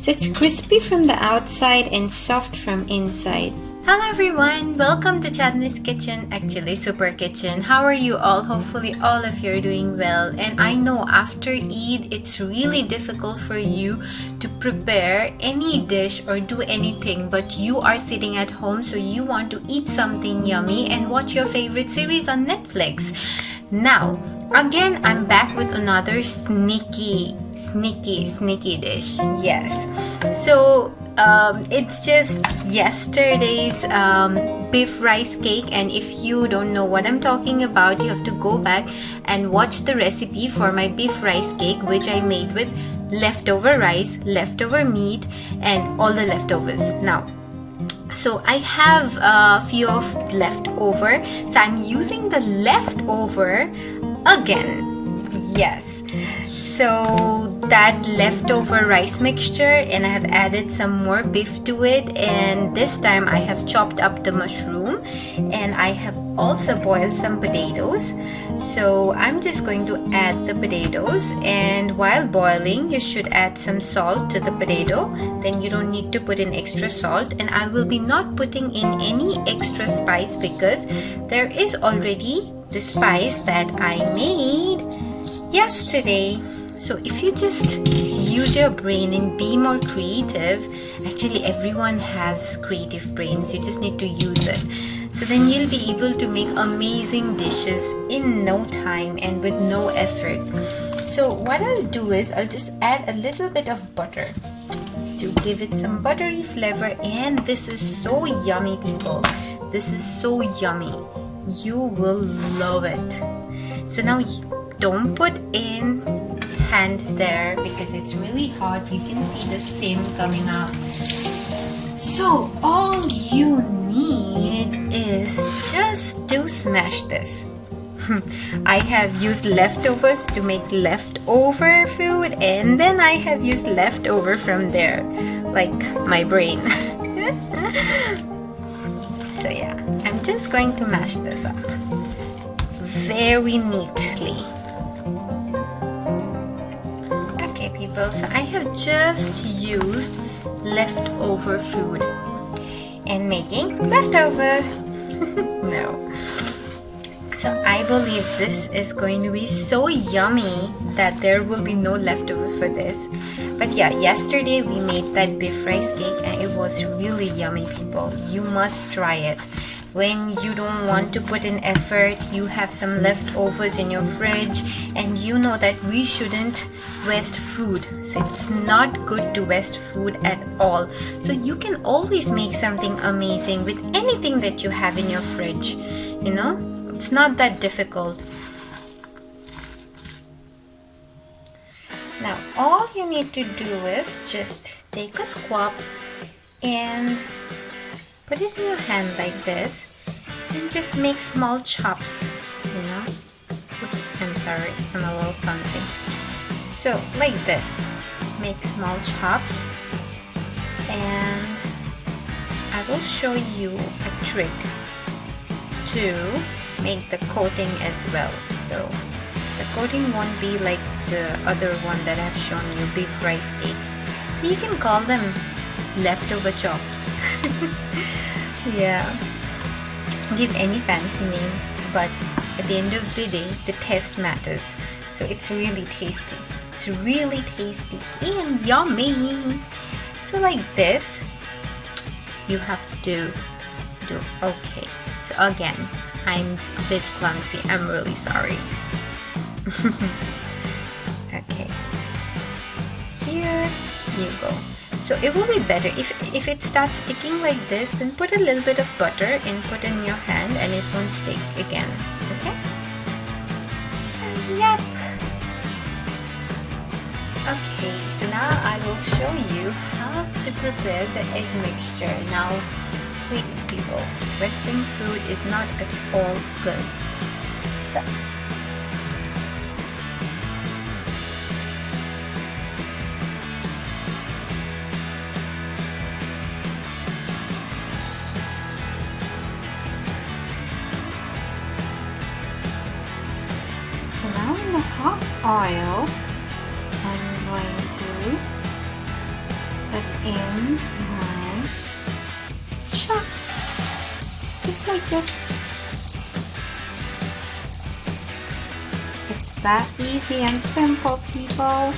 So it's crispy from the outside and soft from inside. Hello everyone, welcome to Chandni's Kitchen, actually Super Kitchen. How are you all? Hopefully all of you are doing well. And I know after Eid, it's really difficult for you to prepare any dish or do anything, but you are sitting at home, so you want to eat something yummy and watch your favorite series on Netflix. Now, again, I'm back with another sneaky dish. Yes. So, it's just yesterday's beef rice cake, and if you don't know what I'm talking about, you have to go back and watch the recipe for my beef rice cake, which I made with leftover rice, leftover meat, and all the leftovers. Now, so I have a few of leftover, so I'm using the leftover again. Yes. So that leftover rice mixture, and I have added some more beef to it, and this time I have chopped up the mushroom, and I have also boiled some potatoes. So I'm just going to add the potatoes, and while boiling you should add some salt to the potato. Then you don't need to put in extra salt, and I will be not putting in any extra spice because there is already the spice that I made yesterday. So if you just use your brain and be more creative, actually everyone has creative brains, you just need to use it. So then you'll be able to make amazing dishes in no time and with no effort. So what I'll do is I'll just add a little bit of butter to give it some buttery flavor, and this is so yummy, people. This is so yummy. You will love it. So now don't put in hand there because it's really hot. You can see the steam coming out. So all you need is just to smash this. I have used leftovers to make leftover food, and then I have used leftover from there, like my brain. So yeah, I'm just going to mash this up very neatly. People, so I have just used leftover food and making leftover. No. So I believe this is going to be so yummy that there will be no leftover for this. But yeah, yesterday we made that beef rice cake and it was really yummy, people. You must try it. When you don't want to put in effort, you have some leftovers in your fridge, and you know that we shouldn't waste food. So it's not good to waste food at all. So you can always make something amazing with anything that you have in your fridge. You know, it's not that difficult. Now, all you need to do is just take a squab and put it in your hand like this, and just make small chops, you know. Oops, I'm sorry, I'm a little clumsy. So, like this, make small chops, and I will show you a trick to make the coating as well. So, the coating won't be like the other one that I've shown you, beef rice cake. So you can call them leftover chops. Yeah, give any fancy name, but at the end of the day the taste matters. So it's really tasty, it's really tasty and yummy. So like this you have to do. Okay, so again, I'm a bit clumsy, I'm really sorry. Okay, here you go. So it will be better if it starts sticking like this, then put a little bit of butter and put in your hand and it won't stick again. Okay? So yep. Okay, so now I will show you how to prepare the egg mixture. Now, please people, wasting food is not at all good. So now in the hot oil, I'm going to put in my chops, just like this. It's that easy and simple, people.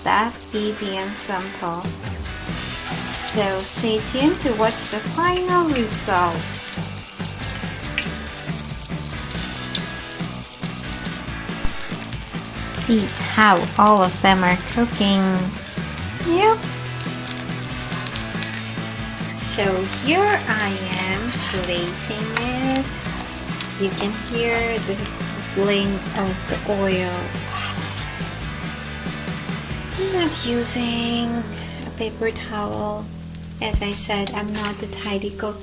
That easy and simple. So stay tuned to watch the final result. See how all of them are cooking. Yep. So here I am plating it. You can hear the bubbling of the oil. I'm not using a paper towel. As I said, I'm not a tidy cook.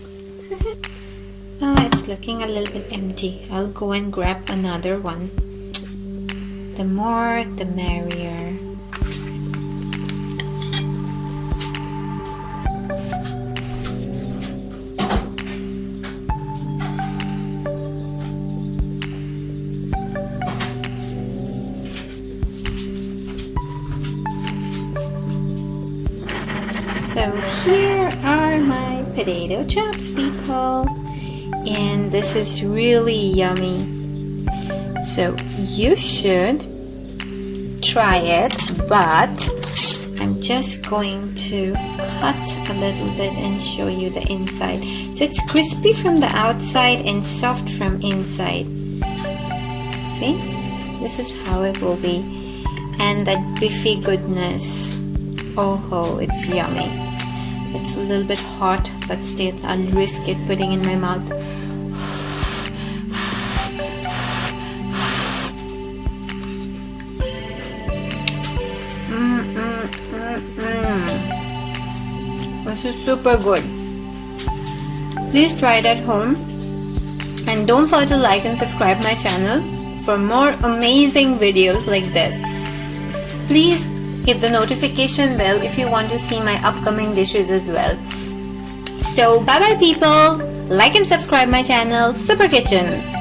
It's looking a little bit empty. I'll go and grab another one. The more, the merrier. So here are my potato chops, people, and this is really yummy. So you should try it, but I'm just going to cut a little bit and show you the inside. So it's crispy from the outside and soft from inside. See? This is how it will be. And that beefy goodness. Oh, it's yummy. It's a little bit hot, but still I'll risk it putting in my mouth. This is super good. Please try it at home, and don't forget to like and subscribe my channel for more amazing videos like this. Please hit the notification bell if you want to see my upcoming dishes as well. So bye bye, people. Like and subscribe my channel, Super Kitchen.